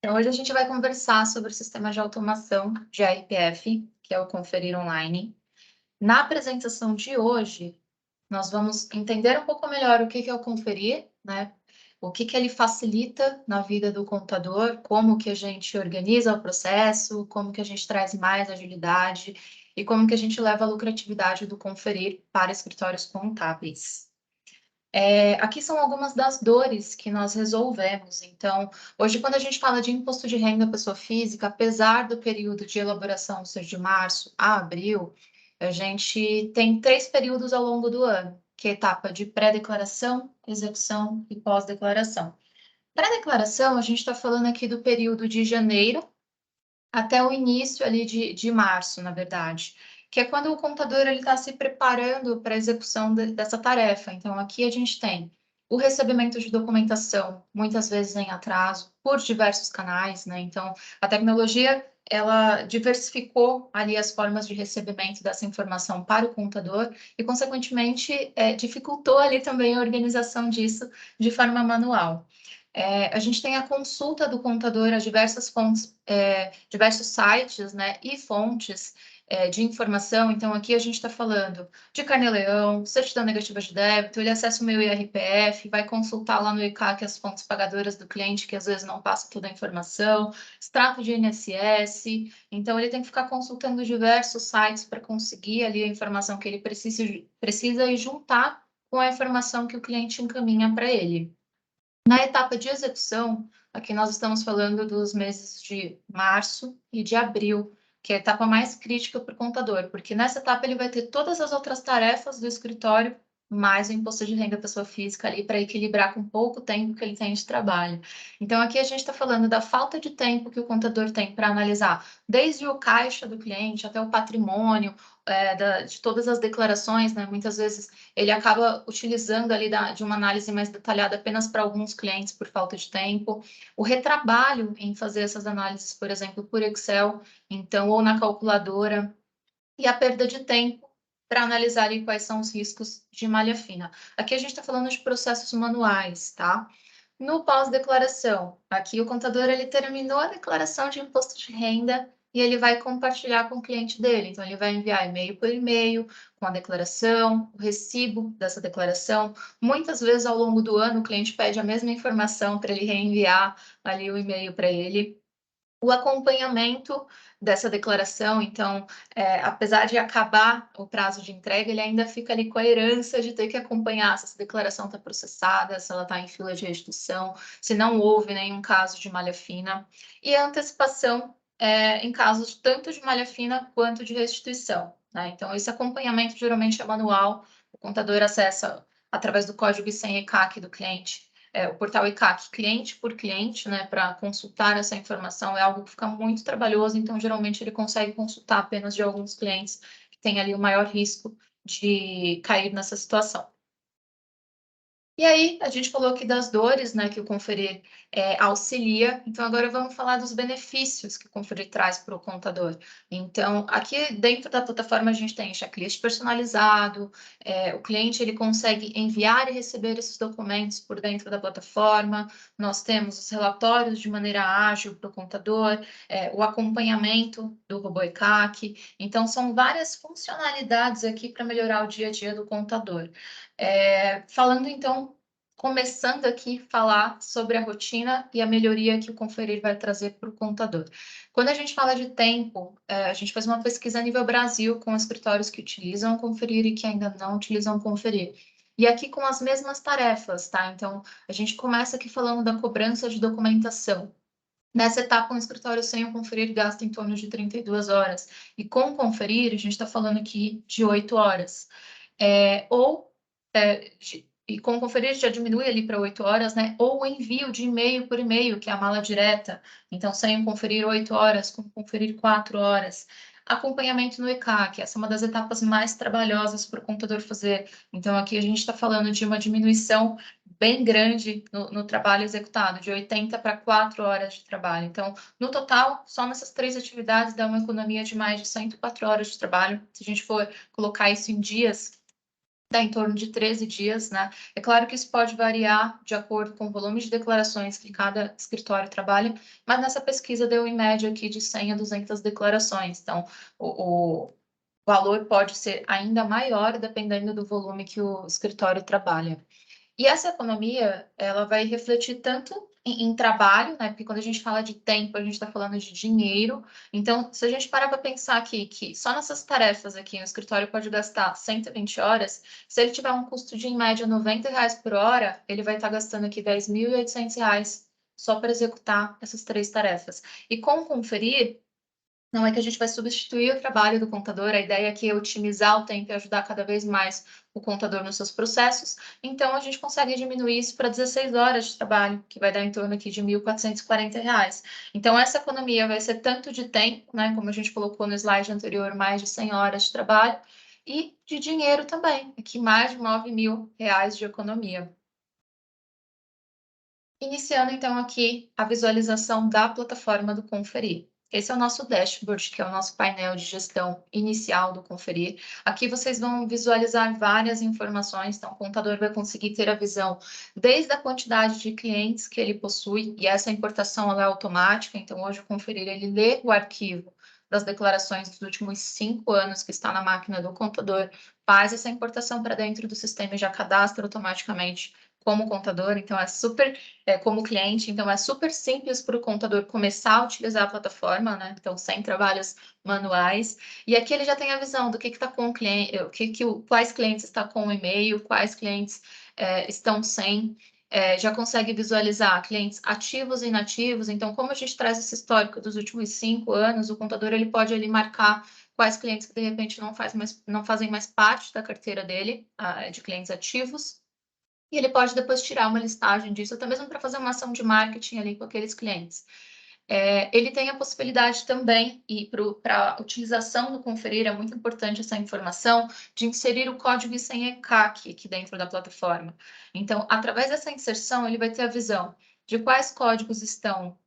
Então, hoje a gente vai conversar sobre o sistema de automação de RPF, que é o Conferir Online. Na apresentação de hoje, nós vamos entender um pouco melhor o que é o Conferir, né? O que ele facilita na vida do contador, como que a gente organiza o processo, como que a gente traz mais agilidade e como que a gente leva a lucratividade do Conferir para escritórios contábeis. Aqui são algumas das dores que nós resolvemos. Então, hoje, quando a gente fala de imposto de renda pessoa física, apesar do período de elaboração ser de março a abril, a gente tem 3 períodos ao longo do ano, que é a etapa de pré-declaração, execução e pós-declaração. Pré-declaração, a gente está falando aqui do período de janeiro até o início ali de março, na verdade, que é quando o contador está se preparando para a execução dessa tarefa. Então, aqui a gente tem o recebimento de documentação, muitas vezes em atraso, por diversos canais, né? Então, a tecnologia, ela diversificou ali as formas de recebimento dessa informação para o contador e, consequentemente, dificultou ali também a organização disso de forma manual. A gente tem a consulta do contador a diversas fontes, diversos sites, né, e fontes de informação. Então, aqui a gente está falando de Carnê-Leão, certidão negativa de débito, ele acessa o meu IRPF, vai consultar lá no ICAC as fontes pagadoras do cliente, que às vezes não passa toda a informação, extrato de INSS. Então, ele tem que ficar consultando diversos sites para conseguir ali a informação que ele precisa e juntar com a informação que o cliente encaminha para ele. Na etapa de execução, aqui nós estamos falando dos meses de março e de abril, que é a etapa mais crítica para o contador, porque nessa etapa ele vai ter todas as outras tarefas do escritório, mais o imposto de renda pessoa física ali para equilibrar com pouco tempo que ele tem de trabalho. Então, aqui a gente está falando da falta de tempo que o contador tem para analisar desde o caixa do cliente até o patrimônio, de todas as declarações, né? Muitas vezes ele acaba utilizando ali de uma análise mais detalhada apenas para alguns clientes por falta de tempo. O retrabalho em fazer essas análises, por exemplo, por Excel, então, ou na calculadora, e a perda de tempo para analisar ali quais são os riscos de malha fina. Aqui a gente está falando de processos manuais, tá? No pós-declaração, aqui o contador ele terminou a declaração de imposto de renda e ele vai compartilhar com o cliente dele. Então, ele vai enviar e-mail por e-mail com a declaração, o recibo dessa declaração. Muitas vezes, ao longo do ano, o cliente pede a mesma informação para ele reenviar ali o e-mail para ele. O acompanhamento dessa declaração, então, apesar de acabar o prazo de entrega, ele ainda fica ali com a herança de ter que acompanhar se essa declaração está processada, se ela está em fila de restituição, se não houve nenhum caso de malha fina, e a antecipação em casos tanto de malha fina quanto de restituição, né? Então, esse acompanhamento geralmente é manual, o contador acessa através do código e senha ECAC do cliente, o portal ICAC cliente por cliente, né, para consultar essa informação é algo que fica muito trabalhoso, então geralmente ele consegue consultar apenas de alguns clientes que têm ali o maior risco de cair nessa situação. E aí, a gente falou aqui das dores, né, que o Conferir auxilia, então agora vamos falar dos benefícios que o Conferir traz para o contador. Então, aqui dentro da plataforma a gente tem checklist personalizado, o cliente ele consegue enviar e receber esses documentos por dentro da plataforma, nós temos os relatórios de maneira ágil para o contador, o acompanhamento do robô ECAC, então são várias funcionalidades aqui para melhorar o dia a dia do contador. Falando então, começando aqui falar sobre a rotina e a melhoria que o Conferir vai trazer para o contador. Quando a gente fala de tempo, a gente fez uma pesquisa a nível Brasil com escritórios que utilizam o Conferir e que ainda não utilizam o Conferir. E aqui com as mesmas tarefas, tá? Então, a gente começa aqui falando da cobrança de documentação. Nessa etapa, um escritório sem o Conferir gasta em torno de 32 horas. E com o Conferir, a gente está falando aqui de 8 horas. E com o Conferir já diminui ali para 8 horas, né? Ou o envio de e-mail por e-mail, que é a mala direta. Então, sem o Conferir 8 horas, com o Conferir 4 horas. Acompanhamento no ECAC, essa é uma das etapas mais trabalhosas para o contador fazer. Então, aqui a gente está falando de uma diminuição bem grande no trabalho executado, de 80 para 4 horas de trabalho. Então, no total, só nessas 3 atividades dá uma economia de mais de 104 horas de trabalho. Se a gente for colocar isso em dias, dá em torno de 13 dias, né? É claro que isso pode variar de acordo com o volume de declarações que cada escritório trabalha, mas nessa pesquisa deu em média aqui de 100 a 200 declarações. Então, o valor pode ser ainda maior dependendo do volume que o escritório trabalha. E essa economia, ela vai refletir tanto em trabalho, né? Porque quando a gente fala de tempo, a gente está falando de dinheiro. Então, se a gente parar para pensar aqui que só nessas tarefas aqui, o escritório pode gastar 120 horas, se ele tiver um custo de, em média, R$ 90 por hora, ele vai estar gastando aqui R$ 10.800 só para executar essas 3 tarefas. E com conferir, não é que a gente vai substituir o trabalho do contador, a ideia aqui é otimizar o tempo e ajudar cada vez mais o contador nos seus processos. Então, a gente consegue diminuir isso para 16 horas de trabalho, que vai dar em torno aqui de R$ 1.440. Então, essa economia vai ser tanto de tempo, né, como a gente colocou no slide anterior, mais de 100 horas de trabalho, e de dinheiro também, aqui mais de R$ 9.000 de economia. Iniciando então aqui a visualização da plataforma do Conferir. Esse é o nosso dashboard, que é o nosso painel de gestão inicial do Conferir. Aqui vocês vão visualizar várias informações, então o contador vai conseguir ter a visão desde a quantidade de clientes que ele possui, e essa importação ela é automática, então hoje o Conferir ele lê o arquivo das declarações dos últimos 5 anos que está na máquina do contador, faz essa importação para dentro do sistema e já cadastra automaticamente como contador, então é super como cliente, então é super simples para o contador começar a utilizar a plataforma, né? Então, sem trabalhos manuais. E aqui ele já tem a visão do que está com o cliente, quais clientes estão com o e-mail, quais clientes estão sem. Já consegue visualizar clientes ativos e inativos. Então, como a gente traz esse histórico dos últimos 5 anos, o contador ele pode ali marcar quais clientes que de repente não fazem mais parte da carteira dele, de clientes ativos. E ele pode depois tirar uma listagem disso, até mesmo para fazer uma ação de marketing ali com aqueles clientes. Ele tem a possibilidade também, e para a utilização do Conferir, é muito importante essa informação, de inserir o código e senha ECAC aqui dentro da plataforma. Então, através dessa inserção, ele vai ter a visão de quais códigos estão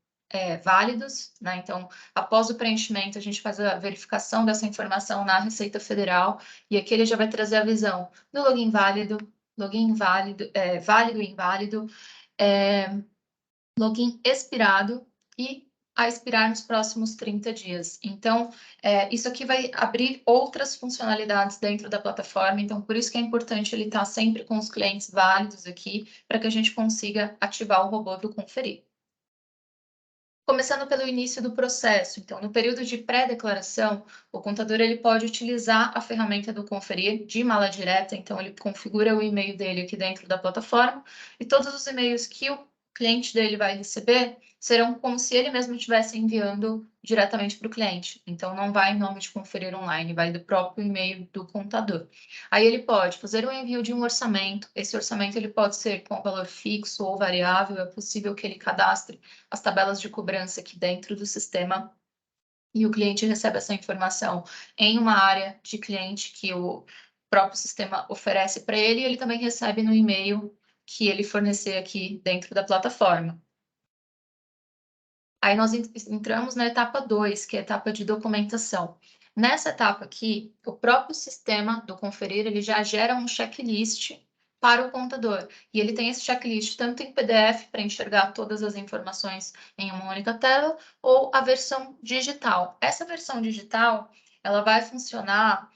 válidos, né? Então, após o preenchimento, a gente faz a verificação dessa informação na Receita Federal, e aqui ele já vai trazer a visão do login válido, válido e inválido, login expirado e a expirar nos próximos 30 dias. Então, isso aqui vai abrir outras funcionalidades dentro da plataforma, então por isso que é importante ele estar sempre com os clientes válidos aqui, para que a gente consiga ativar o robô do Conferir. Começando pelo início do processo, então, no período de pré-declaração, o contador ele pode utilizar a ferramenta do Conferir de mala direta, então ele configura o e-mail dele aqui dentro da plataforma, e todos os e-mails que o cliente dele vai receber serão como se ele mesmo estivesse enviando diretamente para o cliente. Então, não vai em nome de Conferir Online, vai do próprio e-mail do contador. Aí ele pode fazer o envio de um orçamento, esse orçamento ele pode ser com valor fixo ou variável, é possível que ele cadastre as tabelas de cobrança aqui dentro do sistema, e o cliente recebe essa informação em uma área de cliente que o próprio sistema oferece para ele, e ele também recebe no e-mail que ele fornecer aqui dentro da plataforma. Aí nós entramos na etapa 2, que é a etapa de documentação. Nessa etapa aqui, o próprio sistema do Conferir, ele já gera um checklist para o contador. E ele tem esse checklist tanto em PDF, para enxergar todas as informações em uma única tela, ou a versão digital. Essa versão digital, ela vai funcionar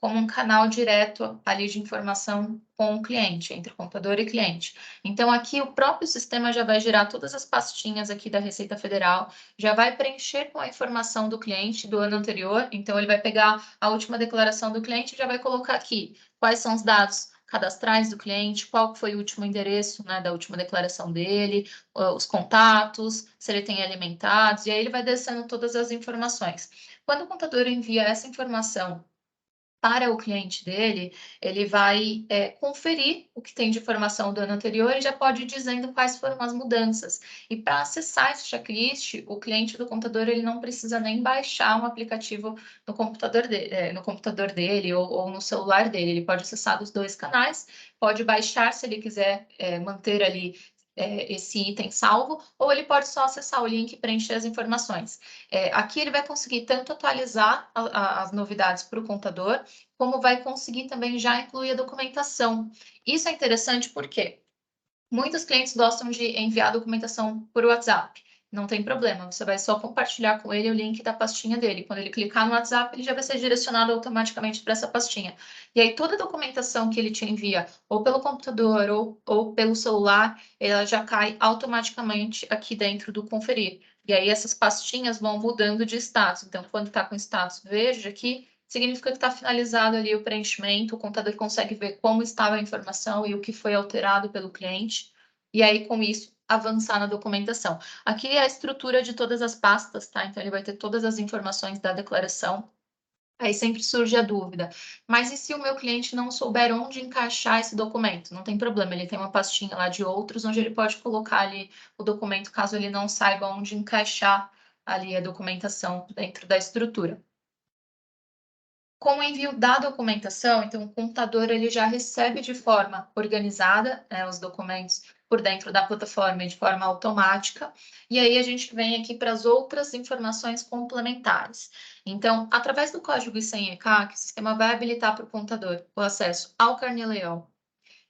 como um canal direto ali de informação com o cliente, entre contador e cliente. Então, aqui o próprio sistema já vai gerar todas as pastinhas aqui da Receita Federal, já vai preencher com a informação do cliente do ano anterior. Então, ele vai pegar a última declaração do cliente e já vai colocar aqui quais são os dados cadastrais do cliente, qual foi o último endereço, né, da última declaração dele, os contatos, se ele tem alimentados, e aí ele vai descendo todas as informações. Quando o contador envia essa informação para o cliente dele, ele vai conferir o que tem de informação do ano anterior e já pode ir dizendo quais foram as mudanças. E para acessar esse checklist, o cliente do contador ele não precisa nem baixar um aplicativo no computador dele ou no celular dele. Ele pode acessar dos 2 canais, pode baixar se ele quiser manter ali esse item salvo, ou ele pode só acessar o link e preencher as informações. Aqui ele vai conseguir tanto atualizar as novidades para o contador, como vai conseguir também já incluir a documentação. Isso é interessante porque muitos clientes gostam de enviar a documentação por WhatsApp. Não tem problema, você vai só compartilhar com ele o link da pastinha dele. Quando ele clicar no WhatsApp, ele já vai ser direcionado automaticamente para essa pastinha. E aí, toda a documentação que ele te envia, ou pelo computador, ou pelo celular, ela já cai automaticamente aqui dentro do conferir. E aí, essas pastinhas vão mudando de status. Então, quando está com status verde aqui, significa que está finalizado ali o preenchimento, o contador consegue ver como estava a informação e o que foi alterado pelo cliente, e aí, com isso, avançar na documentação. Aqui é a estrutura de todas as pastas, tá? Então, ele vai ter todas as informações da declaração. Aí sempre surge a dúvida, mas e se o meu cliente não souber onde encaixar esse documento? Não tem problema, ele tem uma pastinha lá de outros, onde ele pode colocar ali o documento, caso ele não saiba onde encaixar ali a documentação dentro da estrutura. Com o envio da documentação, então o computador ele já recebe de forma organizada, os documentos por dentro da plataforma de forma automática, e aí a gente vem aqui para as outras informações complementares. Então, através do código e senha ECAC, o sistema vai habilitar para o computador o acesso ao carnê-leão,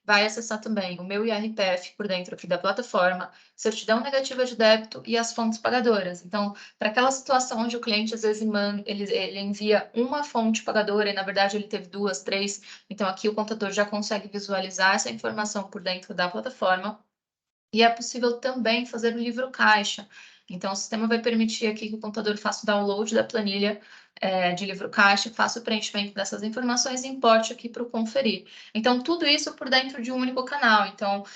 vai acessar também o meu IRPF por dentro aqui da plataforma, certidão negativa de débito e as fontes pagadoras. Então, para aquela situação onde o cliente às vezes ele envia uma fonte pagadora e na verdade ele teve duas, três, então aqui o contador já consegue visualizar essa informação por dentro da plataforma. E é possível também fazer o livro caixa. Então, o sistema vai permitir aqui que o computador faça o download da planilha de livro caixa, faça o preenchimento dessas informações e importe aqui para o conferir. Então, tudo isso por dentro de um único canal. Então,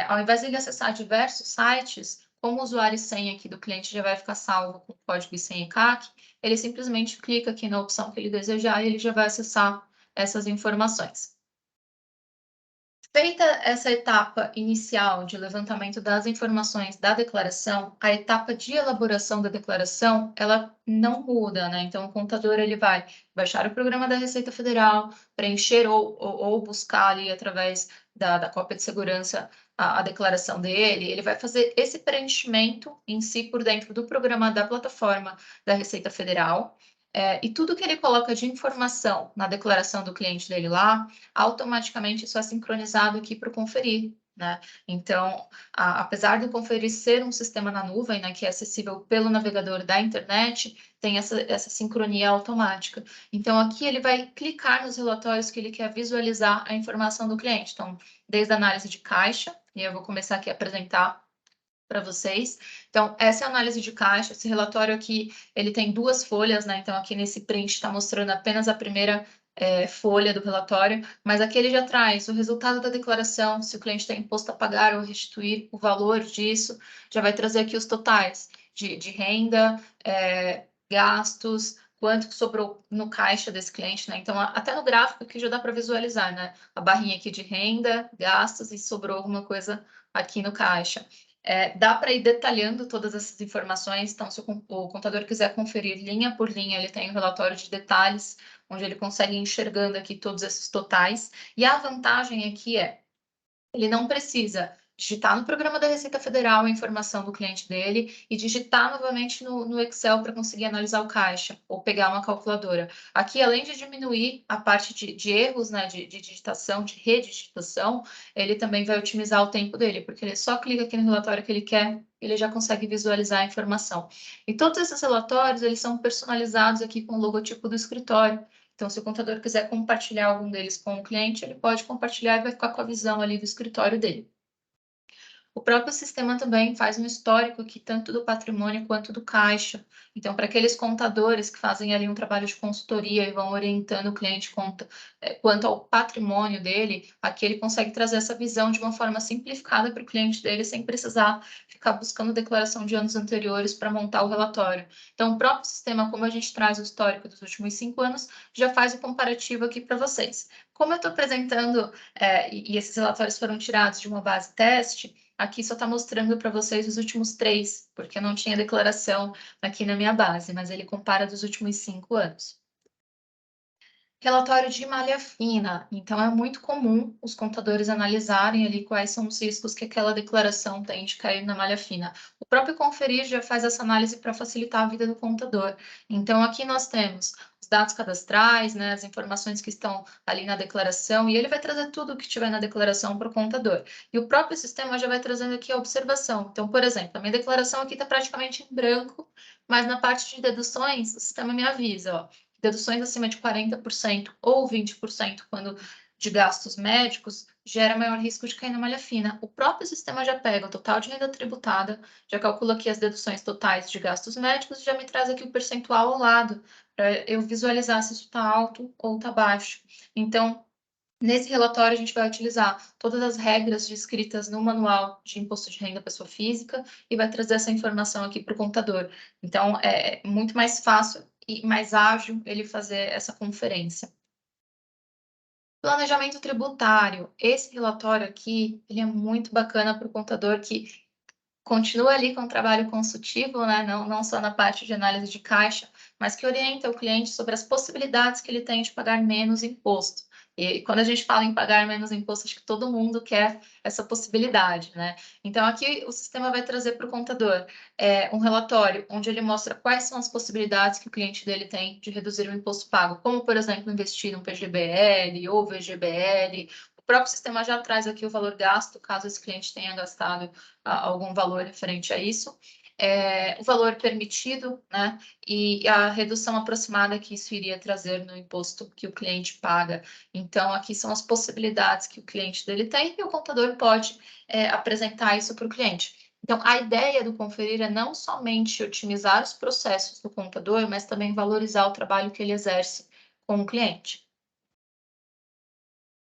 ao invés de ele acessar diversos sites, como o usuário e senha aqui do cliente já vai ficar salvo com o código e senha CAC, ele simplesmente clica aqui na opção que ele desejar e ele já vai acessar essas informações. Feita essa etapa inicial de levantamento das informações da declaração, a etapa de elaboração da declaração, ela não muda, né? Então, o contador ele vai baixar o programa da Receita Federal, preencher ou buscar ali através da cópia de segurança a declaração dele, ele vai fazer esse preenchimento em si por dentro do programa da plataforma da Receita Federal, e tudo que ele coloca de informação na declaração do cliente dele lá, automaticamente isso é sincronizado aqui para o conferir, né? Então, apesar do conferir ser um sistema na nuvem, né, que é acessível pelo navegador da internet, tem essa sincronia automática. Então, aqui ele vai clicar nos relatórios que ele quer visualizar a informação do cliente. Então, desde a análise de caixa, e eu vou começar aqui a apresentar para vocês. Então, essa é a análise de caixa. Esse relatório aqui, ele tem duas folhas, né? Então, aqui nesse print está mostrando apenas a primeira folha do relatório, mas aqui ele já traz o resultado da declaração, se o cliente tem imposto a pagar ou restituir, o valor disso, já vai trazer aqui os totais de renda, gastos, quanto sobrou no caixa desse cliente, né? Então, até no gráfico aqui já dá para visualizar, né? A barrinha aqui de renda, gastos e sobrou alguma coisa aqui no caixa. Dá para ir detalhando todas essas informações, então se o contador quiser conferir linha por linha, ele tem um relatório de detalhes, onde ele consegue ir enxergando aqui todos esses totais, e a vantagem aqui ele não precisa digitar no programa da Receita Federal a informação do cliente dele e digitar novamente no Excel para conseguir analisar o caixa ou pegar uma calculadora. Aqui, além de diminuir a parte de erros, né, de digitação, de redigitação, ele também vai otimizar o tempo dele, porque ele só clica aqui no relatório que ele quer, ele já consegue visualizar a informação. E todos esses relatórios, eles são personalizados aqui com o logotipo do escritório. Então, se o contador quiser compartilhar algum deles com o cliente, ele pode compartilhar e vai ficar com a visão ali do escritório dele. O próprio sistema também faz um histórico aqui, tanto do patrimônio quanto do caixa. Então, para aqueles contadores que fazem ali um trabalho de consultoria e vão orientando o cliente quanto ao patrimônio dele, aqui ele consegue trazer essa visão de uma forma simplificada para o cliente dele, sem precisar ficar buscando declaração de anos anteriores para montar o relatório. Então, o próprio sistema, como a gente traz o histórico dos últimos 5 anos, já faz o comparativo aqui para vocês. Como eu estou apresentando, e esses relatórios foram tirados de uma base teste, aqui só está mostrando para vocês os últimos 3, porque eu não tinha declaração aqui na minha base, mas ele compara dos últimos 5 anos. Relatório de malha fina. Então, é muito comum os contadores analisarem ali quais são os riscos que aquela declaração tem de cair na malha fina. O próprio Conferir já faz essa análise para facilitar a vida do contador. Então, aqui nós temos os dados cadastrais, né, as informações que estão ali na declaração, e ele vai trazer tudo o que tiver na declaração para o contador. E o próprio sistema já vai trazendo aqui a observação. Então, por exemplo, a minha declaração aqui está praticamente em branco, mas na parte de deduções, o sistema me avisa, ó, deduções acima de 40% ou 20% quando de gastos médicos, gera maior risco de cair na malha fina. O próprio sistema já pega o total de renda tributada, já calcula aqui as deduções totais de gastos médicos e já me traz aqui o percentual ao lado, para eu visualizar se isso está alto ou está baixo. Então, nesse relatório, a gente vai utilizar todas as regras descritas no manual de imposto de renda pessoa física e vai trazer essa informação aqui para o contador. Então, é muito mais fácil e mais ágil ele fazer essa conferência. Planejamento tributário. Esse relatório aqui, ele é muito bacana para o contador que continua ali com o trabalho consultivo, né? Não só na parte de análise de caixa, mas que orienta o cliente sobre as possibilidades que ele tem de pagar menos imposto. E quando a gente fala em pagar menos imposto, acho que todo mundo quer essa possibilidade, né? Então, aqui o sistema vai trazer para o contador um relatório onde ele mostra quais são as possibilidades que o cliente dele tem de reduzir o imposto pago, como, por exemplo, investir no PGBL ou VGBL. O próprio sistema já traz aqui o valor gasto, caso esse cliente tenha gastado algum valor referente a isso, o valor permitido, né, e a redução aproximada que isso iria trazer no imposto que o cliente paga. Então, aqui são as possibilidades que o cliente dele tem e o contador pode apresentar isso para o cliente. Então, a ideia do Conferir é não somente otimizar os processos do contador, mas também valorizar o trabalho que ele exerce com o cliente.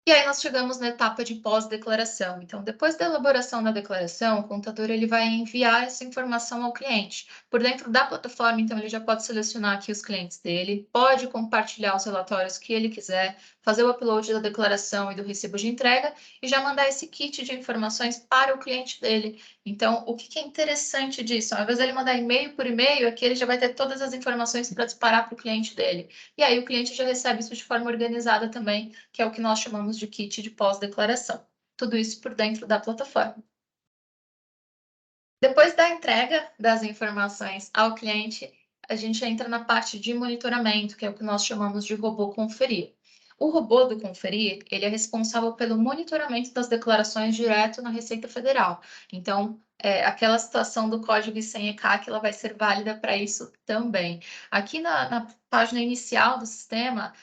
E aí nós chegamos na etapa de pós-declaração. Então, depois da elaboração da declaração, o contador ele vai enviar essa informação ao cliente. Por dentro da plataforma, então, ele já pode selecionar aqui os clientes dele, pode compartilhar os relatórios que ele quiser, fazer o upload da declaração e do recibo de entrega e já mandar esse kit de informações para o cliente dele. Então, o que é interessante disso? Ao invés de ele mandar e-mail por e-mail, aqui ele já vai ter todas as informações para disparar para o cliente dele. E aí o cliente já recebe isso de forma organizada também, que é o que nós chamamos de kit de pós-declaração. Tudo isso por dentro da plataforma. Depois da entrega das informações ao cliente, a gente entra na parte de monitoramento, que é o que nós chamamos de robô conferir. O robô do conferir, ele é responsável pelo monitoramento das declarações direto na Receita Federal. Então, aquela situação do código e senha ECAC, ela vai ser válida para isso também. Aqui na página inicial do sistema,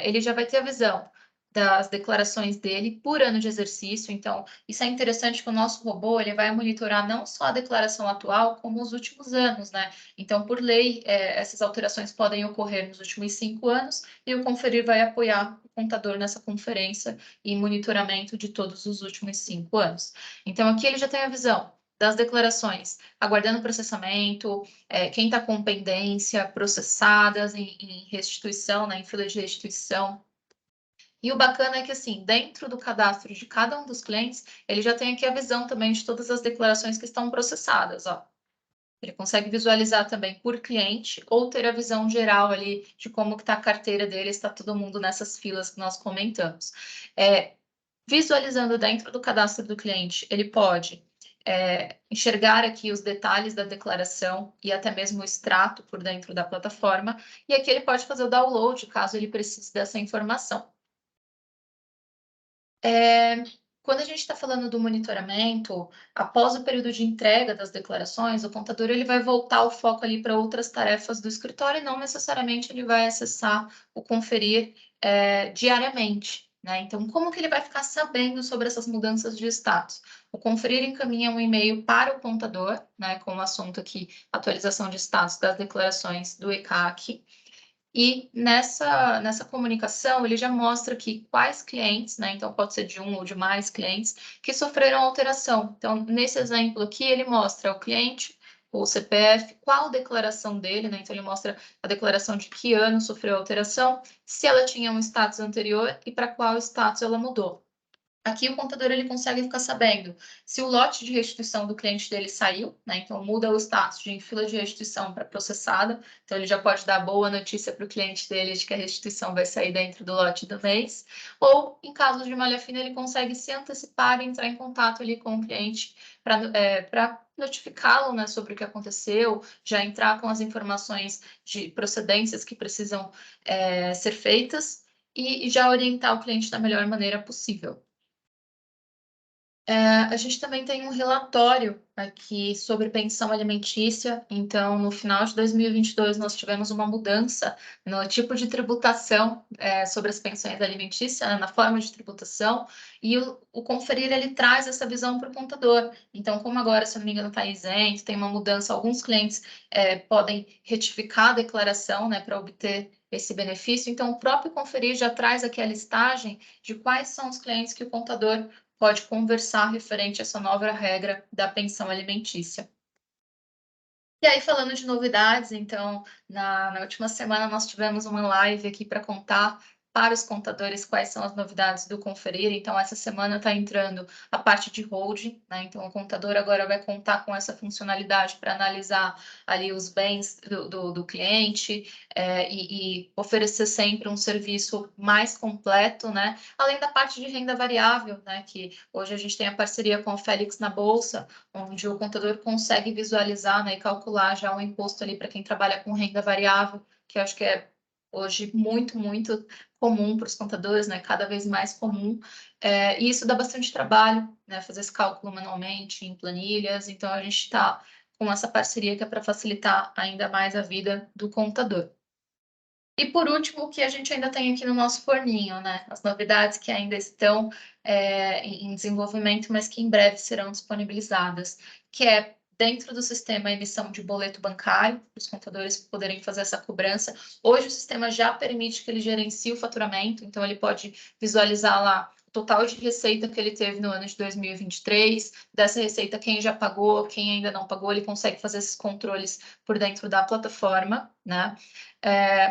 ele já vai ter a visão das declarações dele por ano de exercício. Então, isso é interessante que o nosso robô ele vai monitorar não só a declaração atual, como os últimos anos, né? Então, por lei, essas alterações podem ocorrer nos últimos 5 anos e o Conferir vai apoiar o contador nessa conferência e monitoramento de todos os últimos 5 anos. Então, aqui ele já tem a visão das declarações, aguardando processamento, quem está com pendência, processadas em restituição, né, em fila de restituição. E o bacana é que, assim, dentro do cadastro de cada um dos clientes, ele já tem aqui a visão também de todas as declarações que estão processadas, ó. Ele consegue visualizar também por cliente ou ter a visão geral ali de como que está a carteira dele, está todo mundo nessas filas que nós comentamos. Visualizando dentro do cadastro do cliente, ele pode enxergar aqui os detalhes da declaração e até mesmo o extrato por dentro da plataforma, e aqui ele pode fazer o download, caso ele precise dessa informação. Quando a gente está falando do monitoramento, após o período de entrega das declarações, o contador ele vai voltar o foco ali para outras tarefas do escritório e não necessariamente ele vai acessar o conferir diariamente, né? Então, como que ele vai ficar sabendo sobre essas mudanças de status? O conferir encaminha um e-mail para o contador, né, com o assunto aqui, atualização de status das declarações do ECAC. E nessa comunicação, ele já mostra aqui quais clientes, né? Então, pode ser de um ou de mais clientes que sofreram alteração. Então, nesse exemplo aqui, ele mostra o cliente, o CPF, qual declaração dele, né? Então, ele mostra a declaração de que ano sofreu alteração, se ela tinha um status anterior e para qual status ela mudou. Aqui o contador ele consegue ficar sabendo se o lote de restituição do cliente dele saiu, né? Então muda o status de em fila de restituição para processada. Então ele já pode dar boa notícia para o cliente dele de que a restituição vai sair dentro do lote do mês. Ou em caso de malha fina ele consegue se antecipar e entrar em contato ali com o cliente para notificá-lo, né, sobre o que aconteceu, já entrar com as informações de procedências que precisam ser feitas e já orientar o cliente da melhor maneira possível. A gente também tem um relatório aqui sobre pensão alimentícia. Então, no final de 2022, nós tivemos uma mudança no tipo de tributação sobre as pensões alimentícias, né, na forma de tributação, e o conferir ele traz essa visão para o contador. Então, como agora, se eu não me engano, está isento, tem uma mudança, alguns clientes podem retificar a declaração, né, para obter esse benefício. Então, o próprio conferir já traz aqui a listagem de quais são os clientes que o contador pode conversar referente a essa nova regra da pensão alimentícia. E aí, falando de novidades, então, na última semana nós tivemos uma live aqui para contar para os contadores quais são as novidades do Conferir. Então, essa semana está entrando a parte de holding, né? Então, o contador agora vai contar com essa funcionalidade para analisar ali os bens do cliente e oferecer sempre um serviço mais completo, né? Além da parte de renda variável, né? Que hoje a gente tem a parceria com o Félix na Bolsa, onde o contador consegue visualizar, né, e calcular já o imposto ali para quem trabalha com renda variável, que eu acho que é hoje muito, muito comum para os contadores, né, cada vez mais comum, e isso dá bastante trabalho, né, fazer esse cálculo manualmente em planilhas, então a gente está com essa parceria que é para facilitar ainda mais a vida do contador. E por último, o que a gente ainda tem aqui no nosso forninho, né? As novidades que ainda estão em desenvolvimento, mas que em breve serão disponibilizadas, que é dentro do sistema emissão de boleto bancário, para os contadores poderem fazer essa cobrança. Hoje o sistema já permite que ele gerencie o faturamento, então ele pode visualizar lá o total de receita que ele teve no ano de 2023, dessa receita quem já pagou, quem ainda não pagou, ele consegue fazer esses controles por dentro da plataforma, né?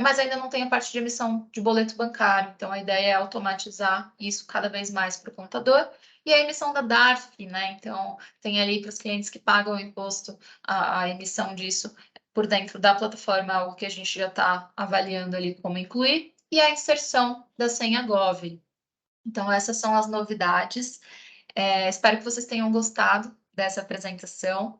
Mas ainda não tem a parte de emissão de boleto bancário, então a ideia é automatizar isso cada vez mais para o contador. E a emissão da DARF, né? Então, tem ali para os clientes que pagam o imposto a emissão disso por dentro da plataforma, algo que a gente já está avaliando ali como incluir, e a inserção da senha Gov. Então, essas são as novidades. Espero que vocês tenham gostado dessa apresentação.